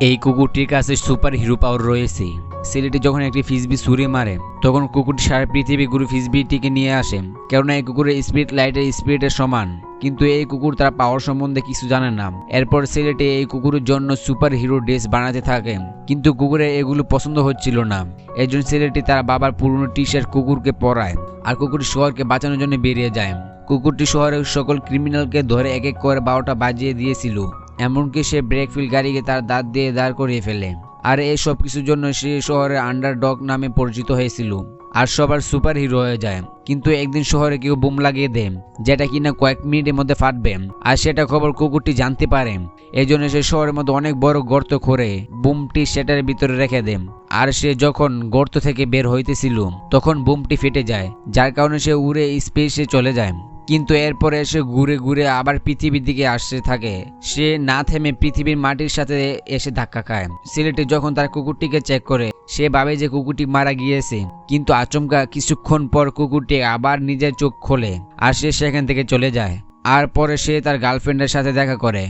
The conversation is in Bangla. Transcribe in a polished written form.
এই কুকুরটির কাছে সুপার হিরো পাওয়ার রয়েছে। ছেলেটি যখন একটি ফিসবি ছুঁড়ে মারে তখন কুকুরটি সারা পৃথিবী ঘুরে ফিসবিটিকে নিয়ে আসে, কেননা এই কুকুরের স্পিড লাইটের স্পিডের সমান। কিন্তু এই কুকুর তার পাওয়ার সম্বন্ধে কিছু জানে না। এরপর ছেলেটি এই কুকুরের জন্য সুপার হিরো ড্রেস বানাতে থাকে, কিন্তু কুকুরের এগুলো পছন্দ হচ্ছিল না। একজন ছেলেটি তার বাবার পুরনো টি শার্ট কুকুরকে পরায় আর কুকুরটি শহরকে বাঁচানোর জন্য বেরিয়ে যায়। কুকুরটি শহরের সকল ক্রিমিনালকে ধরে এক এক করে 12টা বাজিয়ে দিয়েছিল, এমনকি সে ব্রেক ফিল গাড়িকে তার দাঁত দিয়ে দাঁড় করিয়ে ফেলে। আর এই সব কিছুর জন্য সে শহরের আন্ডারডগ নামে পরিচিত হয়েছিল আর সবার সুপার হিরো হয়ে যায়। কিন্তু একদিন শহরে কেউ বোম লাগিয়ে দেয়, যেটা কিনা কয়েক মিনিটের মধ্যে ফাটবে, আর সেটা খবর কুকুরটি জানতে পারে। এই জন্য সে শহরের মধ্যে অনেক বড় গর্ত করে বোমটি সেটার ভিতরে রেখে দেয়। আর সে যখন গর্ত থেকে বের হইতেছিল তখন বোমটি ফেটে যায়, যার কারণে সে উড়ে স্পেসে চলে যায়। কিন্তু এরপরে সে ঘুরে ঘুরে আবার পৃথিবীর দিকে আসতে থাকে। সে না থেমে পৃথিবীর মাটির সাথে এসে ধাক্কা খায়। ছেলেটি যখন তার কুকুরটিকে চেক করে সে ভাবে যে কুকুরটি মারা গিয়েছে, কিন্তু আচমকা কিছুক্ষণ পর কুকুরটি আবার নিজের চোখ খোলে আর সে সেখান থেকে চলে যায়। আর পরে সে তার গার্লফ্রেন্ডের সাথে দেখা করে।